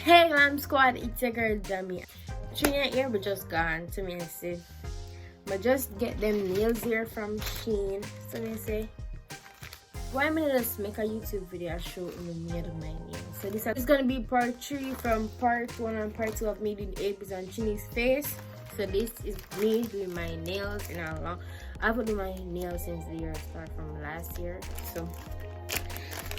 Hey Glam Squad, it's your girl Jamie. Shein here but just gone to me and say. But just get them nails here from Shein. So they say why am I just make a YouTube video show in the made of my nails. So this is gonna be part 3 from part 1 and part 2 of me doing Abby's and Chini's face. So this is me doing my nails in a long. I've been doing my nails since the year start from last year. So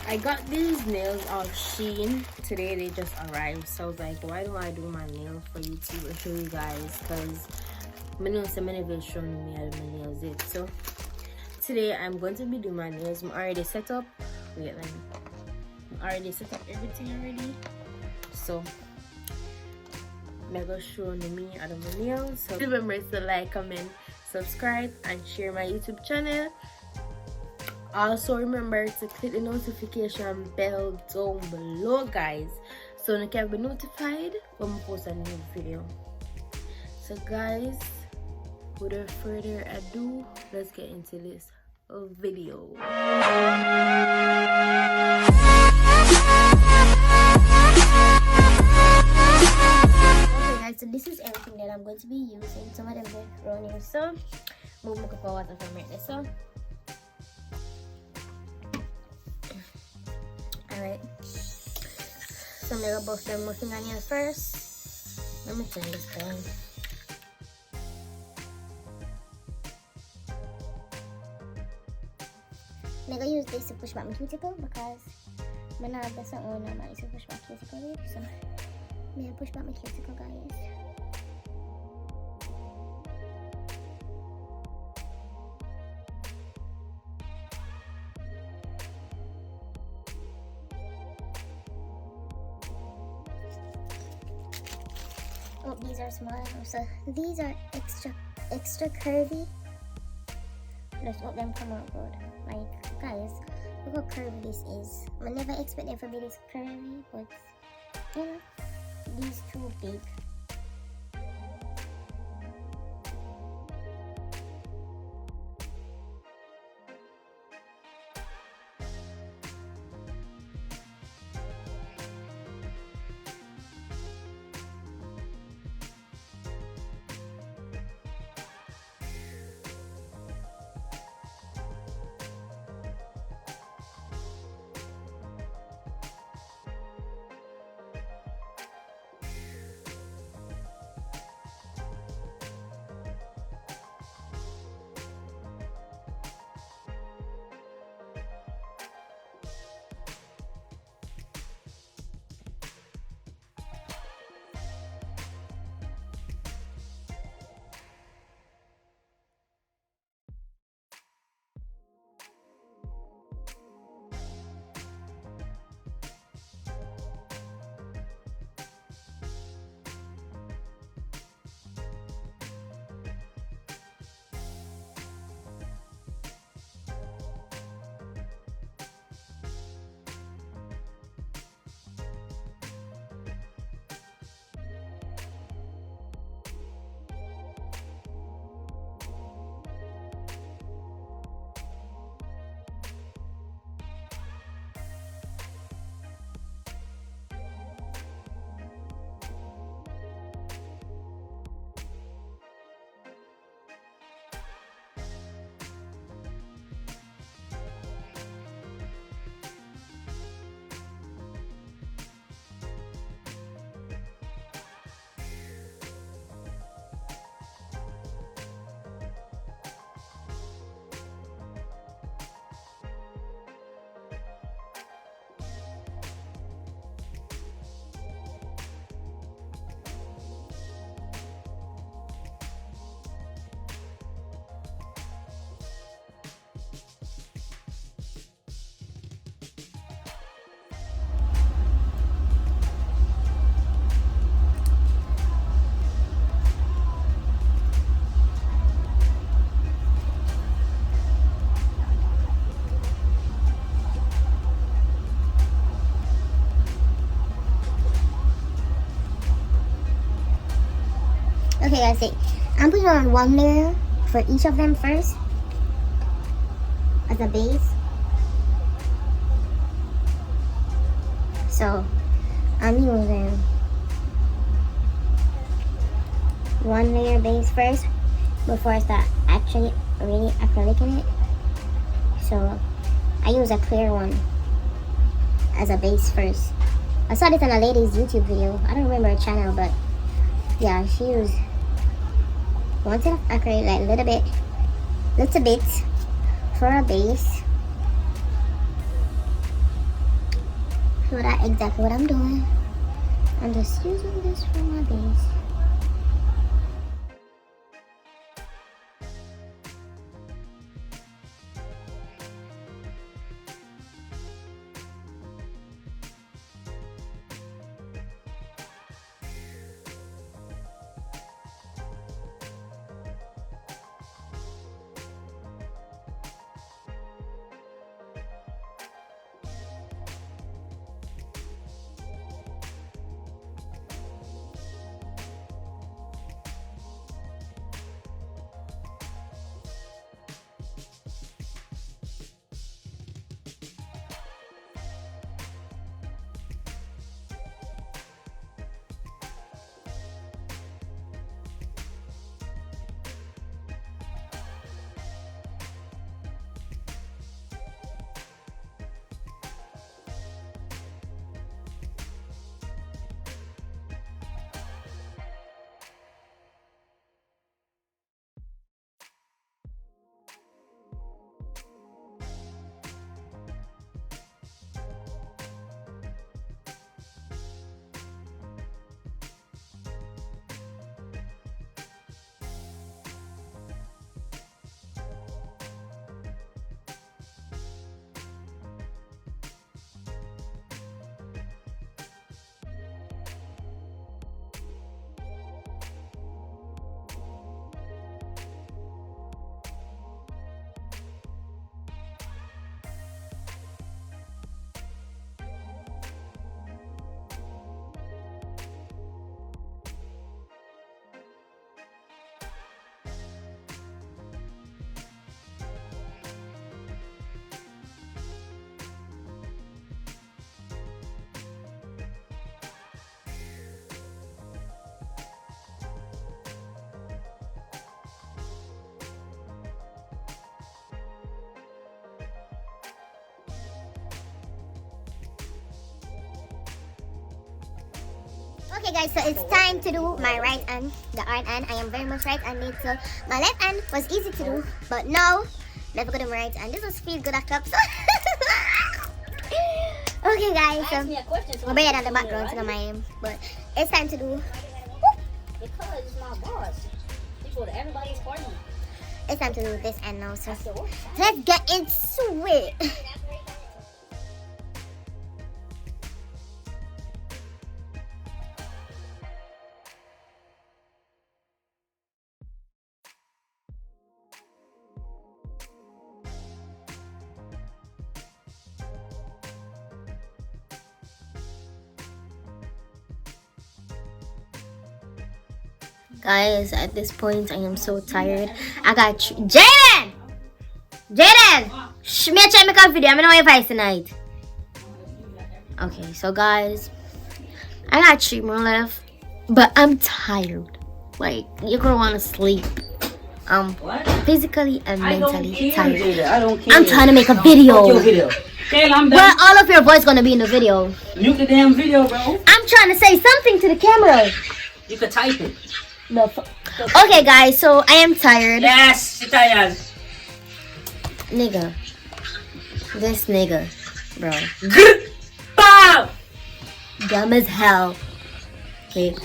I got these nails off Shein today. They just arrived, so I was like, why don't I do my nails for YouTube and show you guys? Because my nails, so many videos showing me how to do my nails it. So today I'm going to be doing my nails. I'm already set up. Wait, I'm already set up everything already. So I'm gonna show me how to do my nails. So remember to like, comment, subscribe, and share my YouTube channel. Also remember to click the notification bell down below, guys, so you can be notified when I post a new video. So guys, without further ado, let's get into this video. Okay guys, so this is everything that I'm going to be using. Some of them are running, so move my cup of water from right there. So alright, so I'm gonna go buff them with fingernails first. Let me turn this down. I'm gonna use this to push back my cuticle because I'm not have this on I used to push back cuticle here. So I'm gonna push back my cuticle, guys. Oh, these are small, so these are extra curvy. Let's let them come out good. Like, guys, look how curvy this is. I never expect them to be this curvy, but you know, these too big. Okay guys, see, I'm putting on one layer for each of them first as a base. So I'm using one layer base first before I start actually really acrylic in it. So I use a clear one as a base first. I saw this on a lady's YouTube video. I don't remember her channel, but yeah, she used one set of acrylic, like little bit for a base. So that's exactly what I'm doing. I'm just using this for my base. Okay guys, so it's time to do my right hand, the art hand. I am very much right-handed, so my left hand was easy to do, but now, never gonna do my right hand. This was feel good at cups. Okay guys, so we'll bring it on the background to my aim, but it's time to do. Because it's my boss. It's what everybody's party. It's time to do this end now, so let's get into it. Guys, at this point, I am so tired. I got Jaden! Jaden! Shh, me check my video. I'm gonna wait tonight. Okay, so guys, I got 3 more left, but I'm tired. Like, you're gonna want to sleep. Physically and mentally tired. I don't care. I'm trying to make a video. Okay, I'm done. Well, all of your voice gonna be in the video. Mute the damn video, bro. I'm trying to say something to the camera. You could type it. No. Okay, guys, so I am tired. Yes, you're tired. Nigga. This nigga, bro. Bow! Dumb as hell. Okay,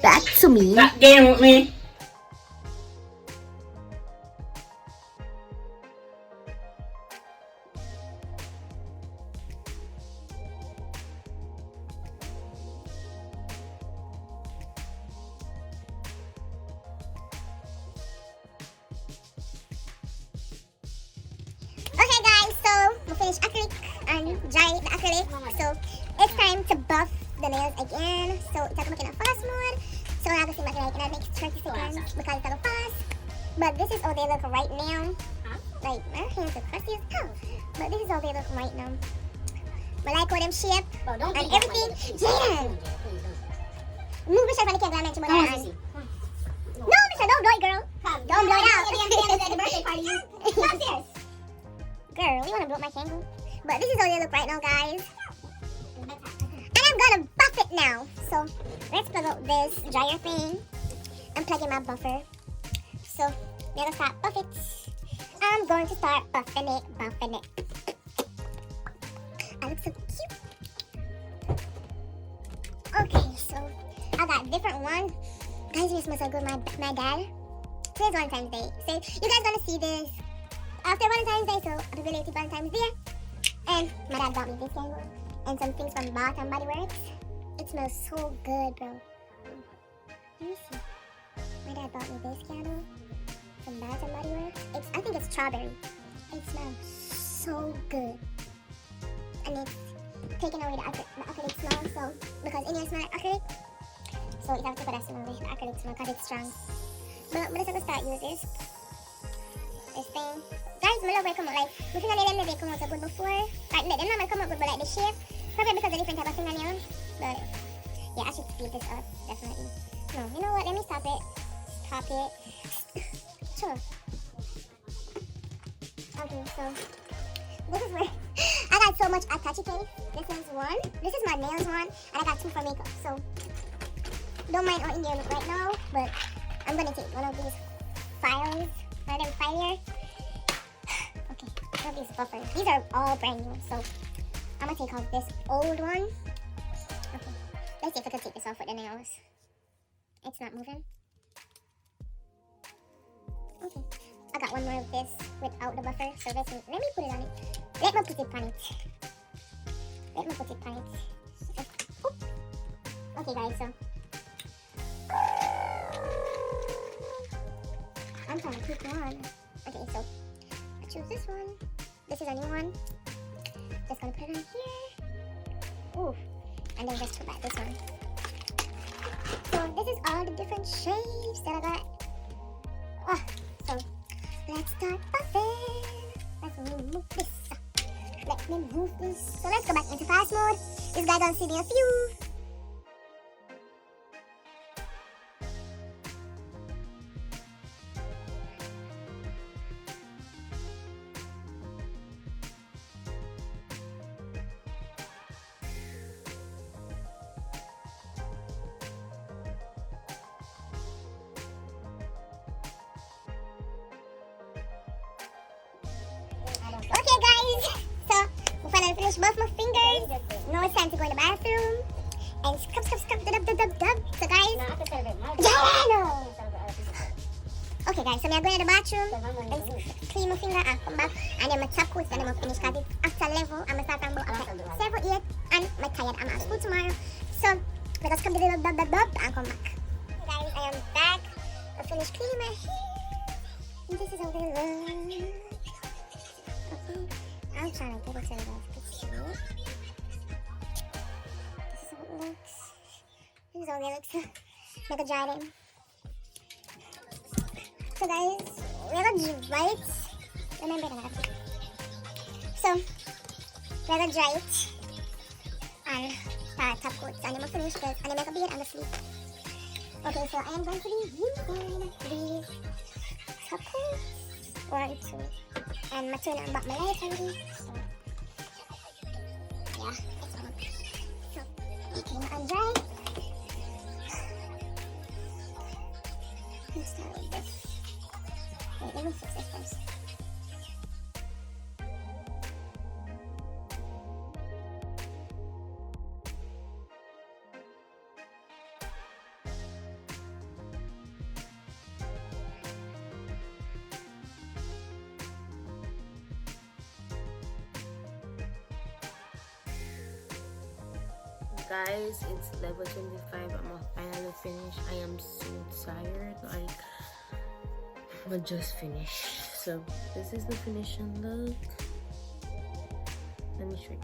back to me. That game with me. Okay guys, so we finished acrylic and dry the acrylic. So it's time to buff the nails again. So it's going to be in a fast mode. So I'm going to see my like in the next 30 seconds because it's a little fast. But this is how they look right now. Like my hands are crusty as hell. But this is how they look right now. But like how them shape and everything. Jaden! Move the shape and the glam and are you? Girl, you wanna blow my candle? But this is how they look right now, guys. And I'm gonna buff it now. So let's plug out this dryer thing and plug in my buffer. So we're gonna start buff it. I'm going to start buffing it. I look so cute. Okay, so I got different one. Guys, this smells so good. My dad. Today's Valentine's Day. So you guys gonna see this after Valentine's Day. So happy belated Valentine's Day. And my dad got me this candle and some things from Bath and Body Works. It smells so good, bro. Let me see. My dad bought me this candle from Bath and Body Works. I think it's strawberry. It smells so good. And it's taking away the acrylic smell. So because in here smell like acrylic, so it has to put that smell away, the acrylic smell, because it's strong. But we're just gonna start using this thing. Guys, my love will come out like my fingernail maybe come out so good before. Like they're not gonna come out good, but like the shape, probably because of different type of fingernail. But yeah, I should speed this up definitely. No, you know what? Let me stop it. Stop it. Sure. Okay, so this is where I got so much attache case. This is one. This is my nails one, and I got two for makeup. So don't mind how in there look right now, but I'm gonna take one of these files, one of them file here. Okay, one of these buffers. These are all brand new, so I'm gonna take out this old one. Okay, let's see if I can take this off with the nails. It's not moving. Okay, I got one more of this without the buffer, so let me put it on it. Let me put it on it. Oh. Okay, guys, so I'm trying to pick one. Okay, so I choose this one. This is a new one. Just gonna put it on here. Ooh, and then just put back this one. So this is all the different shapes that I got. Oh, so let's start buffing. Let me move this. So let's go back into fast mode. This guy gonna see me a few. Okay, guys. So we finally finished both my fingers. Now it's time to go in the bathroom and scrub. So guys, no. Okay, guys. So I'm going to the bathroom and clean my finger and come back, and then my top coat and I'm gonna finish because it's after level. I'm gonna start from about 7, 8, and I'm tired. I'm at school tomorrow, so let us come to the and come back. Okay, guys, I am back. I finished cleaning my hair. And this is how they look. Okay, I'm trying to get it so you guys can see it. This is how it looks. This is how it looks. Like a dry them. So guys, we're gonna dry it. Remember that. So we're gonna dry it and top coats, and then we'll finish this, and then make a beard and a sleep. Okay, so I am going to be using these top coats. 1, 2, and my turn and back my light already. So yeah, it's on. So clean and dry. Let's start with this. Wait, let me fix this first. Guys, it's level 25. I'm gonna finally finish. I am so tired. Like, but just finished. So this is the finishing look. Let me show you.